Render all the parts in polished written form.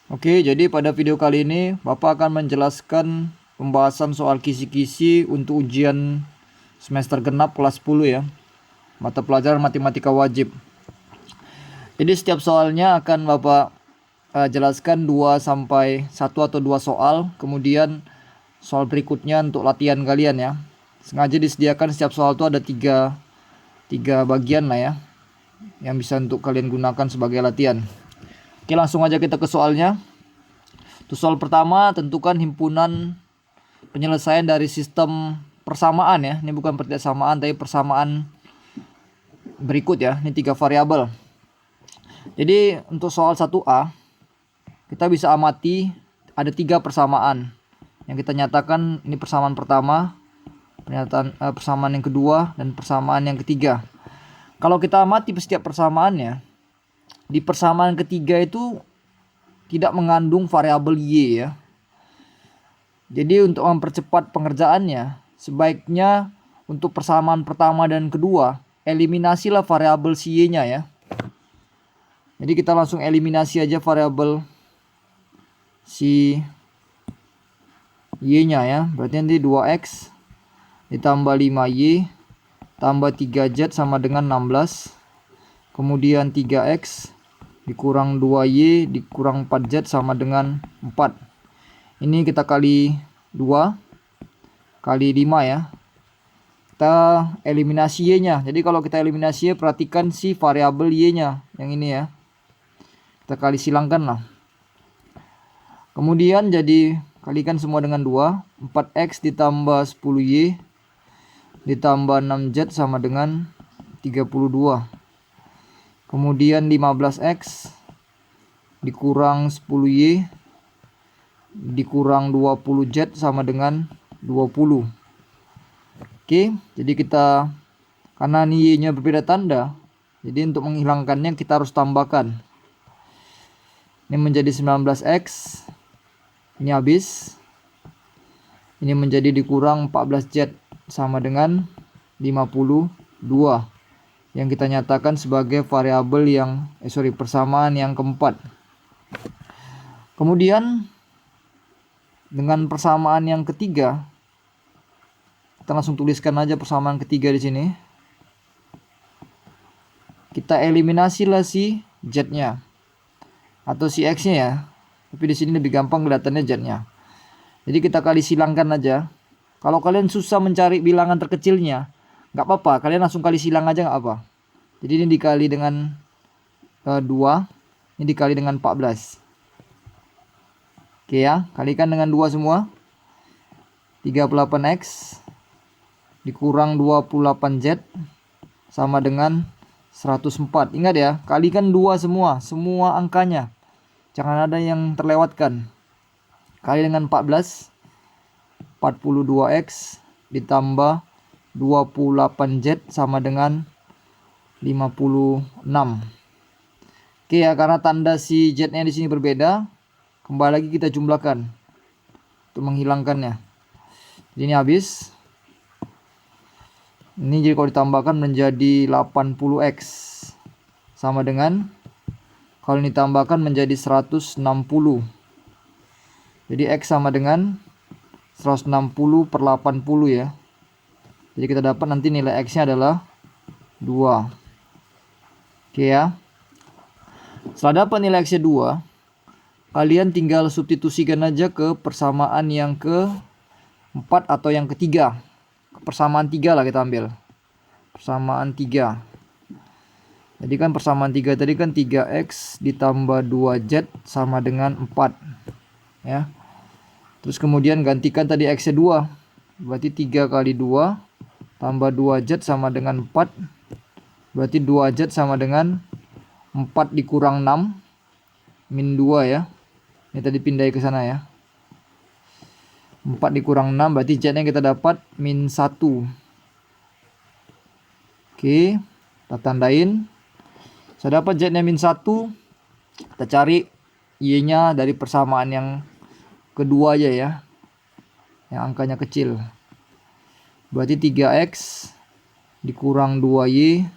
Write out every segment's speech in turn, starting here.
Oke, jadi pada video kali ini Bapak akan menjelaskan pembahasan soal kisi-kisi untuk ujian semester genap kelas 10 ya. Mata pelajaran matematika wajib. Jadi setiap soalnya akan Bapak jelaskan 2 sampai 1 atau 2 soal, kemudian soal berikutnya untuk latihan kalian ya. Sengaja disediakan setiap soal itu ada 3 bagian lah ya, yang bisa untuk kalian gunakan sebagai latihan. Oke, langsung aja kita ke soalnya. Untuk soal pertama, tentukan himpunan penyelesaian dari sistem persamaan ya. Ini bukan persamaan tapi persamaan berikut ya. Ini 3 variabel. Jadi untuk soal 1A, kita bisa amati ada 3 persamaan yang kita nyatakan. Ini persamaan pertama, persamaan yang kedua, dan persamaan yang ketiga. Kalau kita amati setiap persamaannya, di persamaan ketiga itu tidak mengandung variabel Y ya. Jadi untuk mempercepat pengerjaannya, sebaiknya untuk persamaan pertama dan kedua, eliminasilah variabel si Y-nya ya. Jadi kita langsung eliminasi aja variabel si Y-nya ya. Berarti nanti 2X ditambah 5Y tambah 3Z sama dengan 16. Kemudian 3X dikurang 2Y dikurang 4Z sama dengan 4. Ini kita kali 2 kali 5 ya. Kita eliminasi Y-nya. Jadi kalau kita eliminasi Y, perhatikan si variabel Y-nya yang ini ya. Kita kali silangkan lah. Kemudian jadi kalikan semua dengan 2. 4X ditambah 10Y ditambah 6Z sama dengan 32. Kemudian 15X dikurang 10Y dikurang 20Z sama dengan 20. Oke, jadi kita, karena ini Y-nya berbeda tanda, jadi untuk menghilangkannya kita harus tambahkan. Ini menjadi 19X, ini habis. Ini menjadi dikurang 14Z sama dengan 52. Yang kita nyatakan sebagai variabel yang persamaan yang keempat. Kemudian dengan persamaan yang ketiga, kita langsung tuliskan aja persamaan ketiga di sini. Kita eliminasilah si Z-nya atau si X-nya ya. Tapi di sini lebih gampang kelihatannya Z-nya. Jadi kita kali silangkan aja. Kalau kalian susah mencari bilangan terkecilnya, nggak apa-apa, kalian langsung kali silang aja nggak apa. Jadi ini dikali dengan 2, ini dikali dengan 14. Oke ya, kalikan dengan 2 semua. 38X dikurang 28Z sama dengan 104. Ingat ya, kalikan 2 semua angkanya. Jangan ada yang terlewatkan. Kali dengan 14, 42X ditambah 28Z sama dengan 56. Oke ya, karena tanda si Z-nya di sini berbeda, kembali lagi kita jumlahkan untuk menghilangkannya. Jadi ini habis. Ini jadi kalau ditambahkan menjadi 80X sama dengan, kalau ditambahkan menjadi 160. Jadi X sama dengan 160 per 80 ya. Jadi kita dapat nanti nilai X-nya adalah 2. Oke ya. Setelah dapat nilai X-nya 2, kalian tinggal substitusikan aja ke persamaan yang ke-4 atau yang ketiga. Persamaan 3 lah kita ambil. Persamaan 3. Jadi kan persamaan 3 tadi kan 3X ditambah 2Z sama dengan 4. Ya. Terus kemudian gantikan tadi X-nya 2. Berarti 3 kali 2 tambah 2Z sama dengan 4. Berarti 2Z sama dengan 4 dikurang 6 min 2 ya. Ini tadi pindahin ke sana ya. 4 dikurang 6 berarti Z-nya kita dapat min 1. Oke, kita tandain. Saya dapat Z-nya min 1. Kita cari Y-nya dari persamaan yang kedua aja ya, yang angkanya kecil. Berarti 3X dikurang 2Y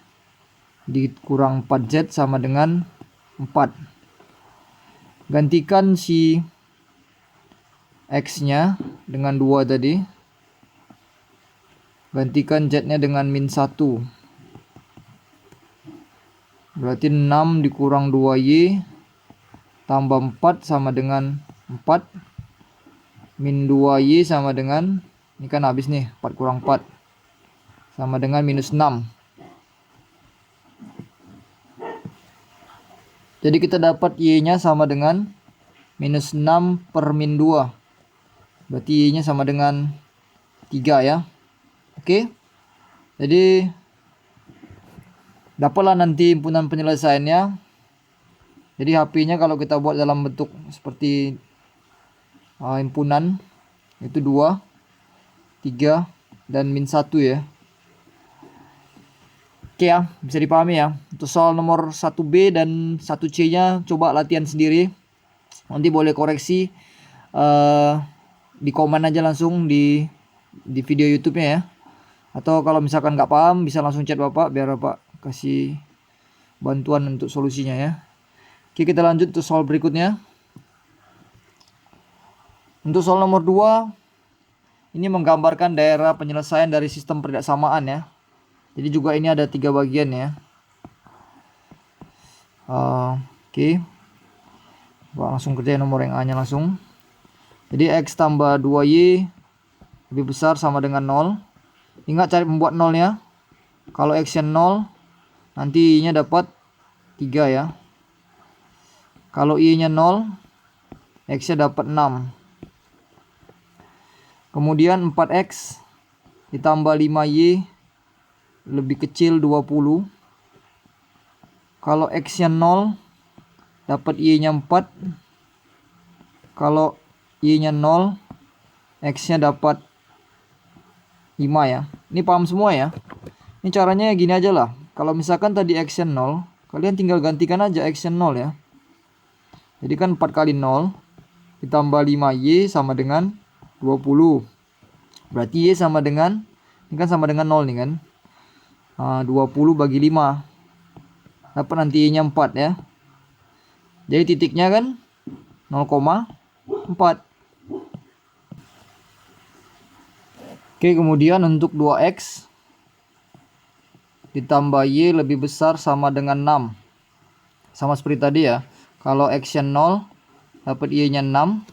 dikurang 4Z sama dengan 4. Gantikan si X-nya dengan 2 tadi. Gantikan Z-nya dengan -1. Berarti 6 dikurang 2Y tambah 4 sama dengan 4. Min 2Y sama dengan, ini kan habis nih, 4 kurang 4. Sama dengan -6. Jadi kita dapat Y-nya sama dengan -6 per -2. Berarti Y-nya sama dengan 3 ya. Oke. Jadi dapatlah nanti himpunan penyelesaiannya. Jadi HP-nya kalau kita buat dalam bentuk seperti himpunan itu 2, 3 dan -1 ya. Oke ya, bisa dipahami ya. Untuk soal nomor 1B dan 1C-nya coba latihan sendiri. Nanti boleh koreksi di komen aja langsung di video YouTube-nya ya. Atau kalau misalkan nggak paham bisa langsung chat Bapak biar Bapak kasih bantuan untuk solusinya ya. Oke, kita lanjut untuk soal berikutnya. Untuk soal nomor 2, ini menggambarkan daerah penyelesaian dari sistem persamaan ya. Jadi juga ini ada 3 bagian ya. Oke. Langsung kerjain nomor yang A-nya langsung. Jadi X tambah 2Y lebih besar sama dengan 0. Ingat cari membuat nolnya. Kalau X-nya 0, nanti Y-nya dapat 3 ya. Kalau Y-nya 0, X-nya dapat 6. Kemudian 4X ditambah 5Y lebih kecil 20. Kalau X-nya 0, dapat Y-nya 4. Kalau Y-nya 0, X-nya dapat 5 ya. Ini paham semua ya. Ini caranya gini aja lah. Kalau misalkan tadi X-nya 0, kalian tinggal gantikan aja X-nya 0 ya. Jadi kan 4 kali 0 ditambah 5Y sama dengan 20. Berarti Y sama dengan, ini kan sama dengan 0 nih kan. 20 bagi 5. Dapat nanti Y-nya 4 ya. Jadi titiknya kan 0,4. Oke, kemudian untuk 2X ditambah Y lebih besar sama dengan 6. Sama seperti tadi ya. Kalau X-nya 0, dapat Y-nya 6.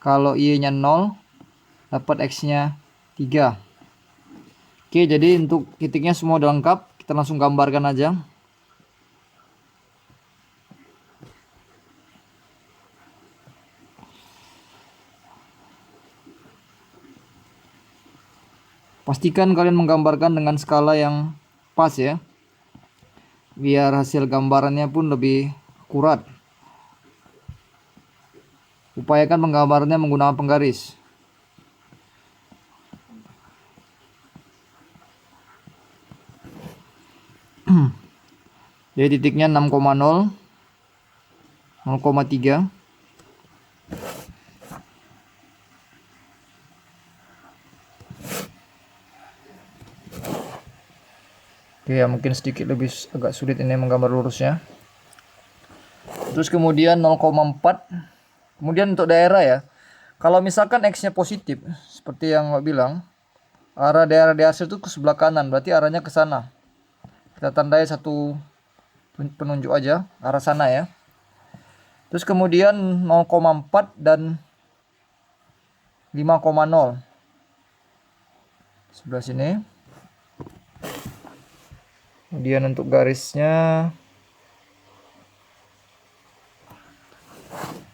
Kalau Y-nya 0, dapat X-nya 3. Oke, jadi untuk titiknya semua udah lengkap. Kita langsung gambarkan aja. Pastikan kalian menggambarkan dengan skala yang pas ya. Biar hasil gambarannya pun lebih akurat. Upayakan penggambarannya menggunakan penggaris. Jadi titiknya 6,0, 0,3. Oke ya, mungkin sedikit lebih agak sulit ini menggambar lurusnya. Terus kemudian 0,4. Kemudian untuk daerah ya. Kalau misalkan X-nya positif, seperti yang Mbak bilang, arah daerah di hasil itu ke sebelah kanan, berarti arahnya ke sana. Kita tandai satu penunjuk aja, arah sana ya. Terus kemudian 0,4 dan 5,0. Sebelah sini. Kemudian untuk garisnya,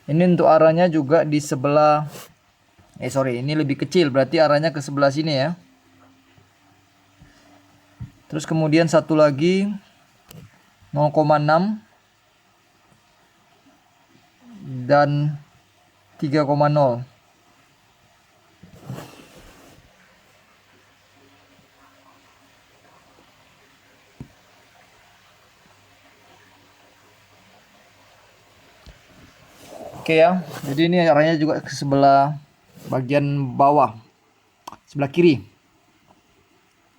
ini untuk arahnya juga di sebelah, ini lebih kecil, berarti arahnya ke sebelah sini ya. Terus kemudian satu lagi 0,6 dan 3,0. Oke ya, jadi ini arahnya juga ke sebelah bagian bawah, sebelah kiri.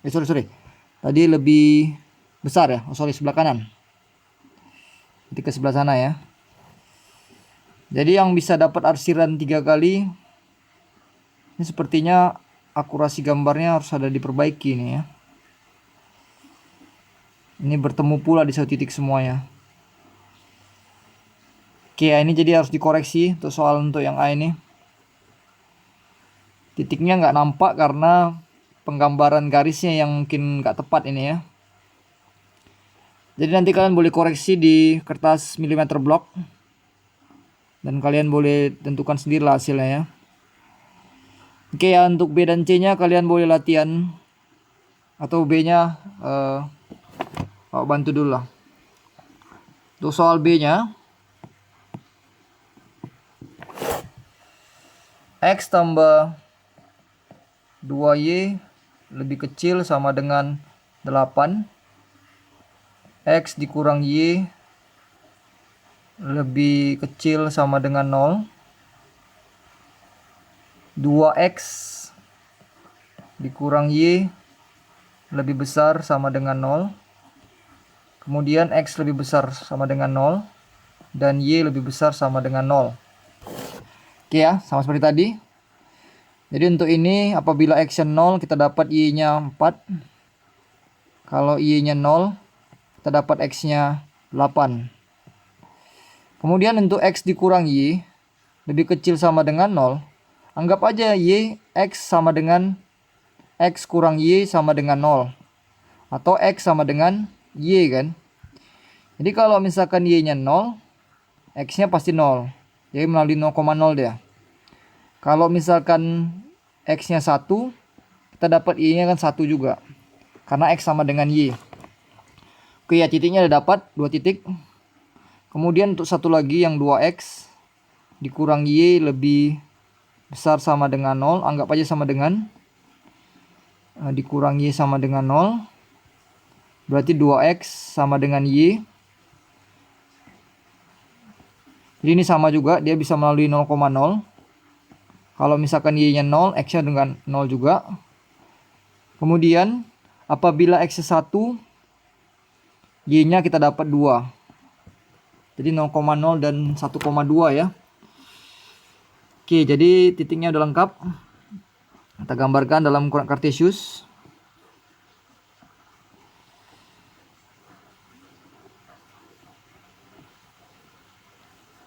Sorry. Tadi lebih besar ya, sebelah kanan. Jadi ke sebelah sana ya. Jadi yang bisa dapat arsiran 3 kali, ini sepertinya akurasi gambarnya harus ada diperbaiki nih ya. Ini bertemu pula di satu titik semuanya. Oke, ini jadi harus dikoreksi untuk soal untuk yang A ini. Titiknya nggak nampak karena penggambaran garisnya yang mungkin nggak tepat ini ya. Jadi nanti kalian boleh koreksi di kertas milimeter block. Dan kalian boleh tentukan sendiri lah hasilnya ya. Oke ya, untuk B dan C nya kalian boleh latihan. Atau B nya bantu dulu lah. Untuk soal B nya, X tambah 2Y lebih kecil sama dengan 8. X dikurang Y lebih kecil sama dengan 0. 2X dikurang Y lebih besar sama dengan 0. Kemudian X lebih besar sama dengan 0. Dan Y lebih besar sama dengan 0. Oke ya, sama seperti tadi. Jadi untuk ini apabila X nya 0 kita dapat Y nya 4. Kalau Y nya 0 kita dapat X nya 8. Kemudian untuk X dikurang Y lebih kecil sama dengan 0. Anggap aja Y X sama dengan X kurang Y sama dengan 0. Atau X sama dengan Y kan. Jadi kalau misalkan Y nya 0, X nya pasti 0. Jadi melalui 0,0 dia. Kalau misalkan X nya 1, kita dapat Y nya kan 1 juga. Karena X sama dengan Y. Oke ya, titiknya udah dapat 2 titik. Kemudian untuk satu lagi yang 2X dikurang Y lebih besar sama dengan 0. Anggap aja sama dengan dikurang Y sama dengan 0. Berarti 2X sama dengan Y. Jadi ini sama juga, dia bisa melalui 0,0. Kalau misalkan Y nya 0, X nya dengan 0 juga. Kemudian apabila X nya 1, Y nya kita dapat 2. Jadi 0,0 dan 1,2 ya. Oke, jadi titiknya udah lengkap. Kita gambarkan dalam koordinat kartesius.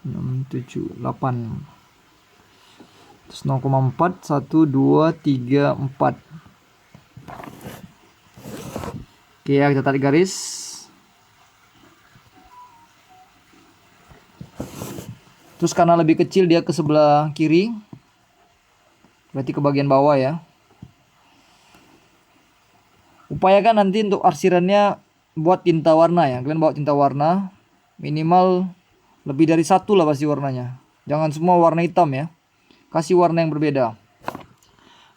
6, 7, 8. Terus 0,4, 1, 2, 3, 4. Oke ya, kita tarik garis. Terus karena lebih kecil dia ke sebelah kiri. Berarti ke bagian bawah ya. Upayakan nanti untuk arsirannya buat tinta warna ya. Kalian bawa tinta warna. Minimal lebih dari 1 lah pasti warnanya. Jangan semua warna hitam ya. Kasih warna yang berbeda.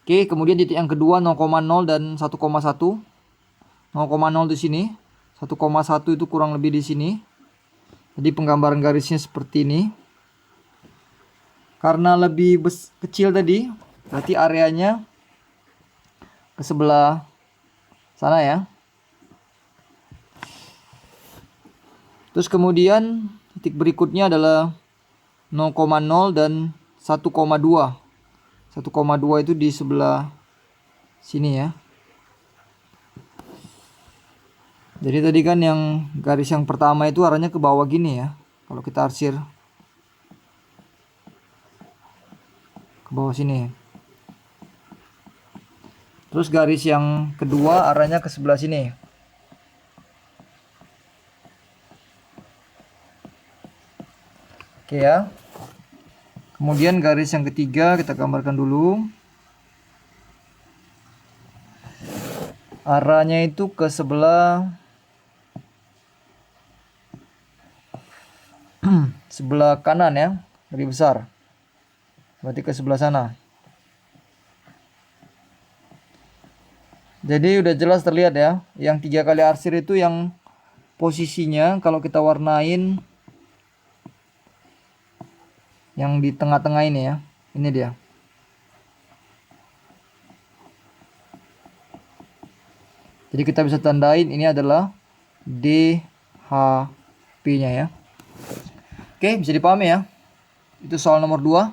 Oke, kemudian titik yang kedua 0,0 dan 1,1. 0,0 di sini. 1,1 itu kurang lebih di sini. Jadi penggambaran garisnya seperti ini. Karena lebih kecil tadi, berarti areanya ke sebelah sana ya. Terus kemudian titik berikutnya adalah 0,0 dan 1,2. 1,2 itu di sebelah sini ya. Jadi tadi kan yang garis yang pertama itu arahnya ke bawah gini ya. Kalau kita arsir ke bawah sini. Terus garis yang kedua arahnya ke sebelah sini. Oke ya. Kemudian garis yang ketiga kita gambarkan dulu. Arahnya itu ke sebelah sebelah kanan ya, lebih besar. Berarti ke sebelah sana. Jadi udah jelas terlihat ya. Yang 3 kali arsir itu yang posisinya kalau kita warnain yang di tengah-tengah ini ya. Ini dia. Jadi kita bisa tandain ini adalah DHP-nya ya. Oke, bisa dipahami ya. Itu soal nomor 2.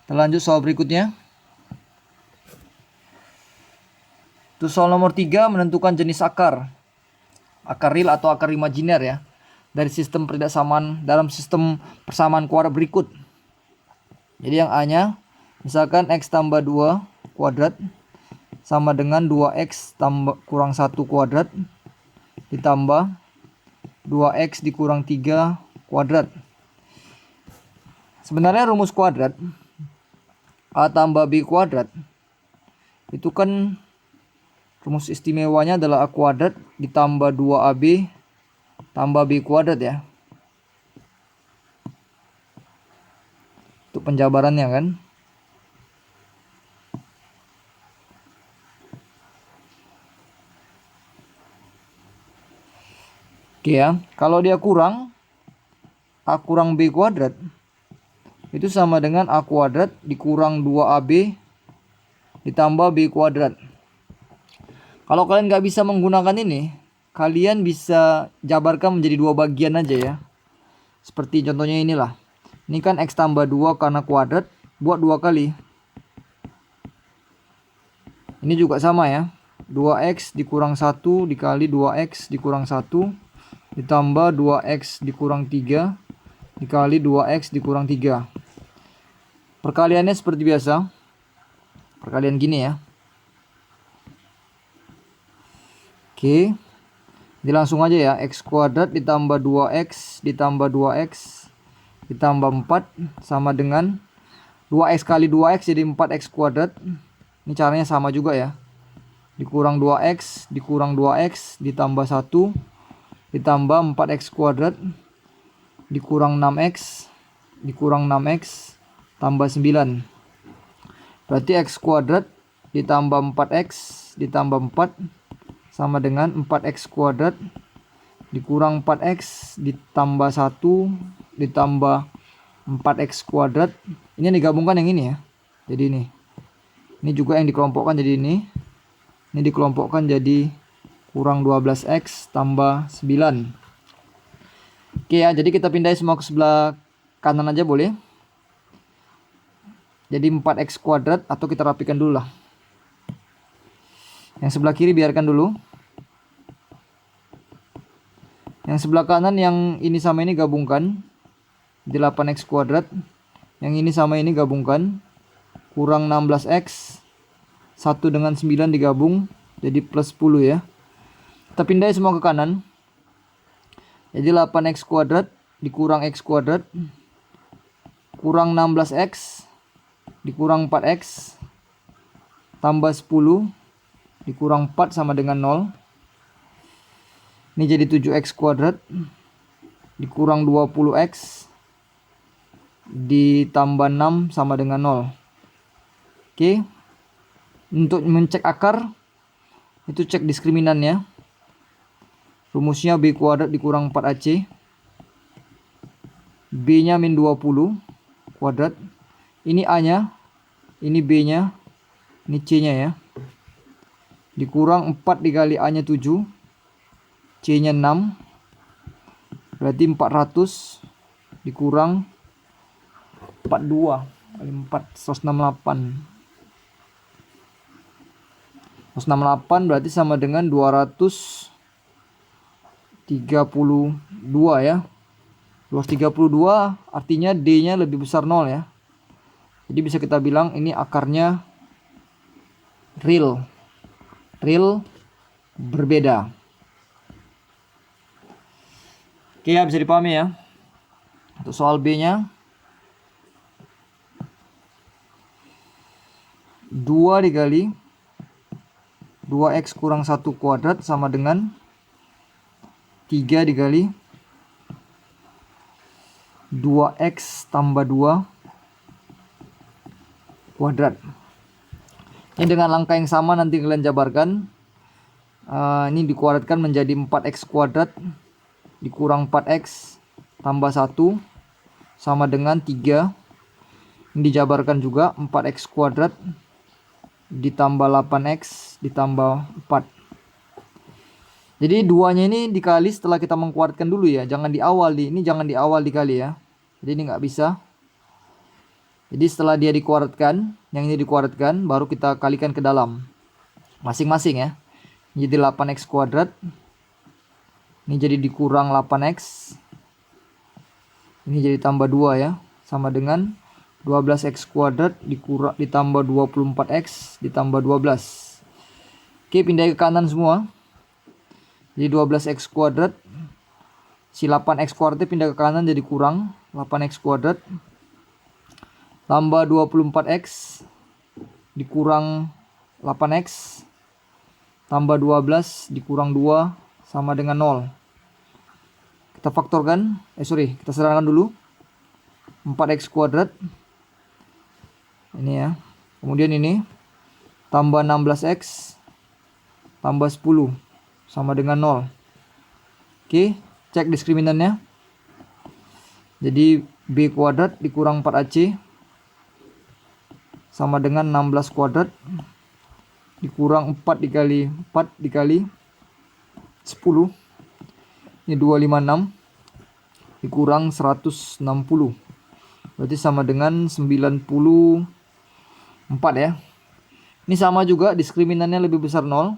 Kita lanjut soal berikutnya. Itu soal nomor 3, menentukan jenis akar. Akar real atau akar imajiner ya. Dari sistem persamaan dalam sistem persamaan kuadrat berikut. Jadi yang A-nya misalkan x tambah 2 kuadrat sama dengan 2x kurang 1 kuadrat ditambah 2x dikurang 3 kuadrat. Sebenarnya rumus kuadrat A tambah B kuadrat itu kan rumus istimewanya adalah A kuadrat ditambah 2AB tambah B kuadrat ya. Untuk penjabarannya kan. Oke ya, kalau dia kurang A kurang B kuadrat itu sama dengan A kuadrat dikurang 2AB ditambah B kuadrat. Kalau kalian nggak bisa menggunakan ini, kalian bisa jabarkan menjadi 2 bagian aja ya. Seperti contohnya inilah. Ini kan x tambah 2 karena kuadrat, buat 2 kali. Ini juga sama ya. 2x dikurang 1 dikali 2x dikurang 1 ditambah 2x dikurang 3 dikali 2x dikurang 3. Perkaliannya seperti biasa. Perkalian gini ya. Oke. Jadi langsung aja ya. X kuadrat ditambah 2x ditambah 2x ditambah 4 sama dengan 2x kali 2x jadi 4x kuadrat. Ini caranya sama juga ya. Dikurang 2x dikurang 2x ditambah 1 ditambah 4x kuadrat dikurang 6x dikurang 6x tambah 9. Berarti x kuadrat ditambah 4x ditambah 4 sama dengan 4x kuadrat dikurang 4x ditambah 1 ditambah 4x kuadrat. Ini yang digabungkan yang ini ya. Jadi ini. Ini juga yang dikelompokkan jadi ini. Ini dikelompokkan jadi kurang 12x tambah 9. Oke ya, jadi kita pindahin semua ke sebelah kanan aja boleh. Jadi 4x kuadrat atau kita rapikan dulu lah. Yang sebelah kiri biarkan dulu. Yang sebelah kanan yang ini sama ini gabungkan. 8x kuadrat. Yang ini sama ini gabungkan. Kurang 16x. 1 dengan 9 digabung. Jadi plus 10 ya. Kita pindahin semua ke kanan. Jadi 8x kuadrat dikurang x kuadrat kurang 16x dikurang 4x tambah 10 dikurang 4 sama dengan 0. Ini jadi 7x kuadrat dikurang 20x ditambah 6 sama dengan 0. Oke. Untuk mencek akar itu cek diskriminannya. Rumusnya B kuadrat dikurang 4AC. B nya min 20 kuadrat. Ini A nya. Ini B nya. Ini C nya ya. Dikurang 4 dikali A nya 7. C nya 6. Berarti 400 dikurang 42 kali 4 168. 168 berarti sama dengan 232 ya. 232 artinya D nya lebih besar 0 ya. Jadi bisa kita bilang ini akarnya real. Real berbeda. Oke ya, bisa dipahami ya. Untuk soal B nya 2 dikali 2x kurang 1 kuadrat sama dengan 3 dikali 2x tambah 2 kuadrat. Ini dengan langkah yang sama nanti kalian jabarkan. Ini dikuadratkan menjadi 4x kuadrat dikurang 4x tambah 1 sama dengan 3. Ini dijabarkan juga 4x kuadrat ditambah 8x ditambah 4. Jadi duanya ini dikali setelah kita mengkuadratkan dulu ya. Jangan di awal ini jangan di awal dikali ya. Jadi ini nggak bisa. Jadi setelah dia dikuadratkan, yang ini dikuadratkan, baru kita kalikan ke dalam masing-masing ya. Jadi 8x kuadrat. Ini jadi dikurang 8x. Ini jadi tambah 2 ya. Sama dengan 12x kuadrat ditambah 24x ditambah 12. Oke, pindah ke kanan semua. Jadi 12x kuadrat. Si 8x kuadratnya pindah ke kanan jadi kurang 8x kuadrat. Tambah 24x dikurang 8x. Tambah 12 dikurang 2 sama dengan 0. Kita faktorkan. Kita sederhanakan dulu. 4x kuadrat. Ini ya. Kemudian ini. Tambah 16x. Tambah 10. Sama dengan 0. Oke. Cek diskriminannya. Jadi B kuadrat dikurang 4AC. Sama dengan 16 kuadrat. Dikurang 4 dikali 4 dikali 10. Ini 256. Dikurang 160. Berarti sama dengan 94 ya. Ini sama juga, diskriminannya lebih besar 0.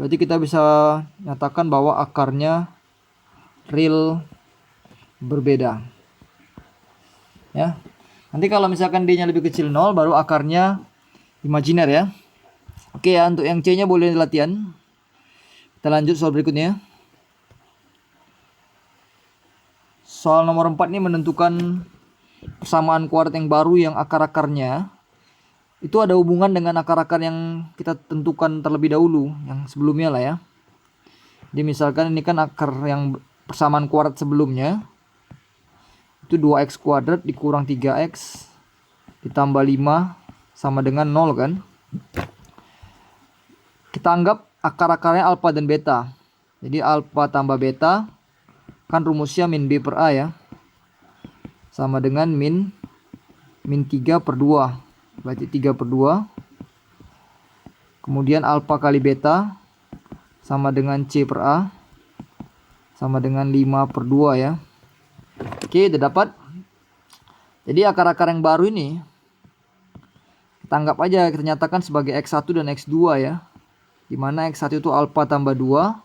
Berarti kita bisa nyatakan bahwa akarnya real berbeda. Ya. Nanti kalau misalkan D-nya lebih kecil 0, baru akarnya imajiner ya. Oke ya, untuk yang C-nya boleh latihan. Kita lanjut soal berikutnya. Soal nomor 4 ini menentukan persamaan kuadrat yang baru yang akar-akarnya itu ada hubungan dengan akar-akar yang kita tentukan terlebih dahulu, yang sebelumnya lah ya. Jadi misalkan ini kan akar yang persamaan kuadrat sebelumnya. Itu 2x kuadrat dikurang 3x ditambah 5 sama dengan 0 kan. Kita anggap akar-akarnya alfa dan beta. Jadi alfa tambah beta kan rumusnya min B per A ya. Sama dengan min 3 per 2. Berarti 3 per 2. Kemudian alfa kali beta sama dengan C per A. Sama dengan 5 per 2 ya. Oke, udah dapat. Jadi akar-akar yang baru ini kita anggap aja, kita nyatakan sebagai X1 dan X2 ya. Dimana X1 itu alfa tambah 2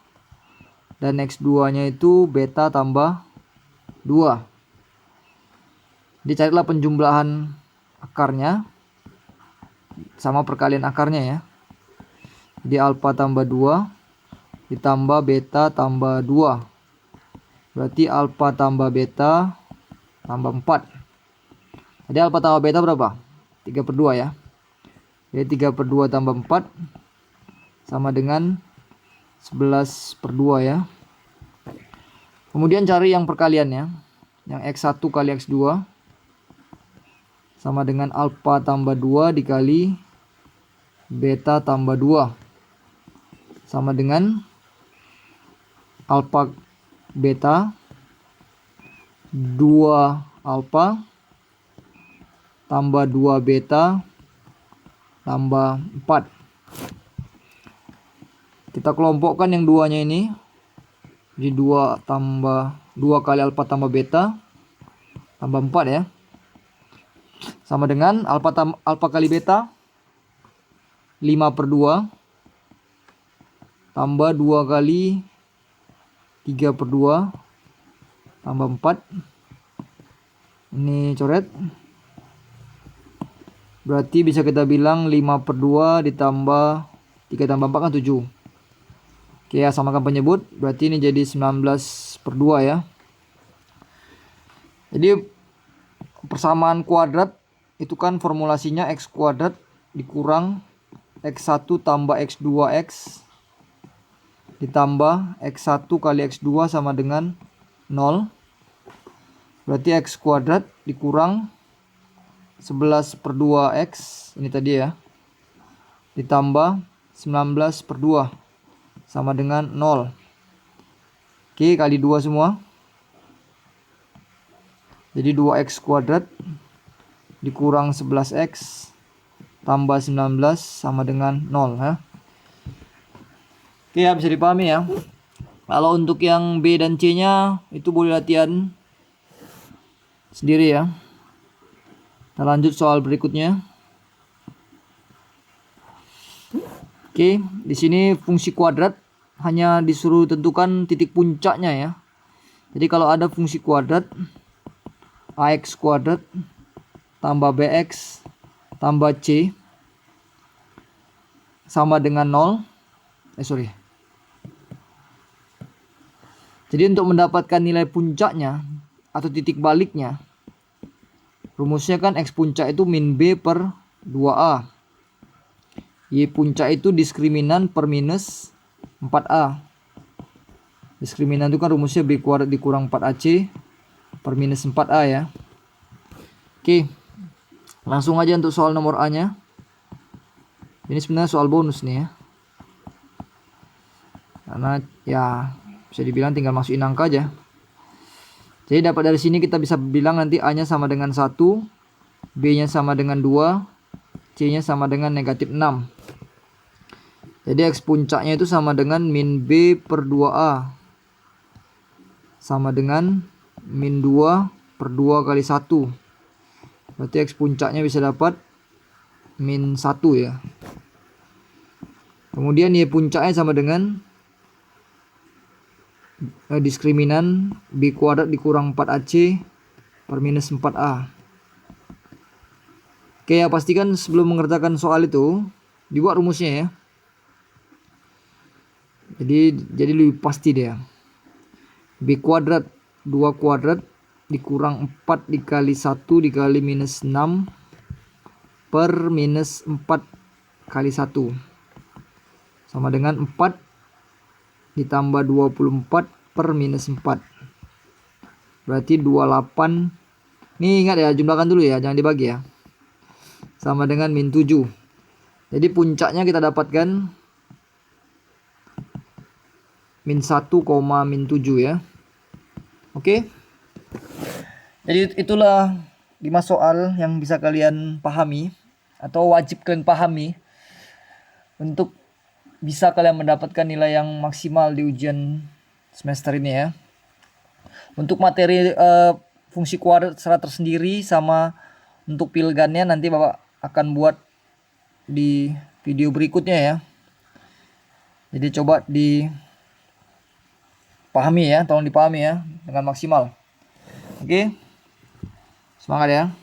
dan X2 nya itu beta tambah 2. Dicarilah penjumlahan akarnya sama perkalian akarnya ya. Jadi alfa tambah 2 ditambah beta tambah 2. Berarti alfa tambah beta tambah 4. Jadi alfa tambah beta berapa? 3 per 2 ya. Jadi 3 per 2 tambah 4 sama dengan 11 per 2 ya. Kemudian cari yang perkaliannya. Yang X1 kali X2 sama dengan alfa tambah 2 dikali beta tambah 2 sama dengan alfa beta 2 alfa tambah 2 beta tambah 4. Kita kelompokkan yang duanya ini. Jadi 2 kali alfa tambah beta tambah 4 ya. Sama dengan alfa kali beta 5 per 2 tambah 2 kali 3 per 2 tambah 4. Ini coret. Berarti bisa kita bilang 5 per 2 ditambah 3 tambah 4 kan 7. Oke ya, samakan penyebut. Berarti ini jadi 19 per 2 ya. Jadi persamaan kuadrat itu kan formulasinya X kuadrat dikurang X1 tambah X2X ditambah X1 kali X2 sama dengan 0. Berarti X kuadrat dikurang 11 per 2X ini tadi ya, ditambah 19 per 2 sama dengan 0. Oke, kali 2 semua. Jadi 2x kuadrat dikurang 11x tambah 19 sama dengan 0 ya. Oke ya, bisa dipahami ya. Kalau untuk yang B dan C nya itu boleh latihan sendiri ya. Kita lanjut soal berikutnya. Oke, di sini fungsi kuadrat hanya disuruh tentukan titik puncaknya ya. Jadi kalau ada fungsi kuadrat ax kuadrat tambah bx tambah c sama dengan 0. Jadi untuk mendapatkan nilai puncaknya atau titik baliknya, rumusnya kan x puncak itu min b per 2a. Y puncak itu diskriminan per minus 4a. Diskriminan itu kan rumusnya b kuadrat dikurang 4ac per minus 4a ya. Oke, langsung aja untuk soal nomor A nya. Ini sebenarnya soal bonus nih ya, karena ya bisa dibilang tinggal masukin angka aja. Jadi dapat dari sini kita bisa bilang nanti A nya sama dengan 1, B nya sama dengan 2, C nya sama dengan negatif 6. Jadi X puncaknya itu sama dengan min B per 2A, sama dengan min 2 per 2 kali 1. Berarti X puncaknya bisa dapat min 1 ya. Kemudian Y puncaknya sama dengan diskriminan B kuadrat dikurang 4AC per minus 4A. Oke ya, pastikan sebelum mengerjakan soal itu dibuat rumusnya ya. Jadi lebih pasti deh. B kuadrat 2 kuadrat dikurang 4 dikali 1 dikali minus 6 per minus 4 kali 1 sama dengan 4 ditambah 24 per minus 4. Berarti 28. Nih ingat ya, jumlahkan dulu ya, jangan dibagi ya. Sama dengan min 7. Jadi puncaknya kita dapatkan min 1, min 7 ya. Oke. Jadi itulah 5 soal yang bisa kalian pahami atau wajib kalian pahami untuk bisa kalian mendapatkan nilai yang maksimal di ujian semester ini ya. Untuk materi fungsi kuadrat secara tersendiri sama untuk pilgannya nanti Bapak akan buat di video berikutnya ya. Jadi coba dipahami ya, tolong dipahami ya dengan maksimal. Oke. Semangat ya.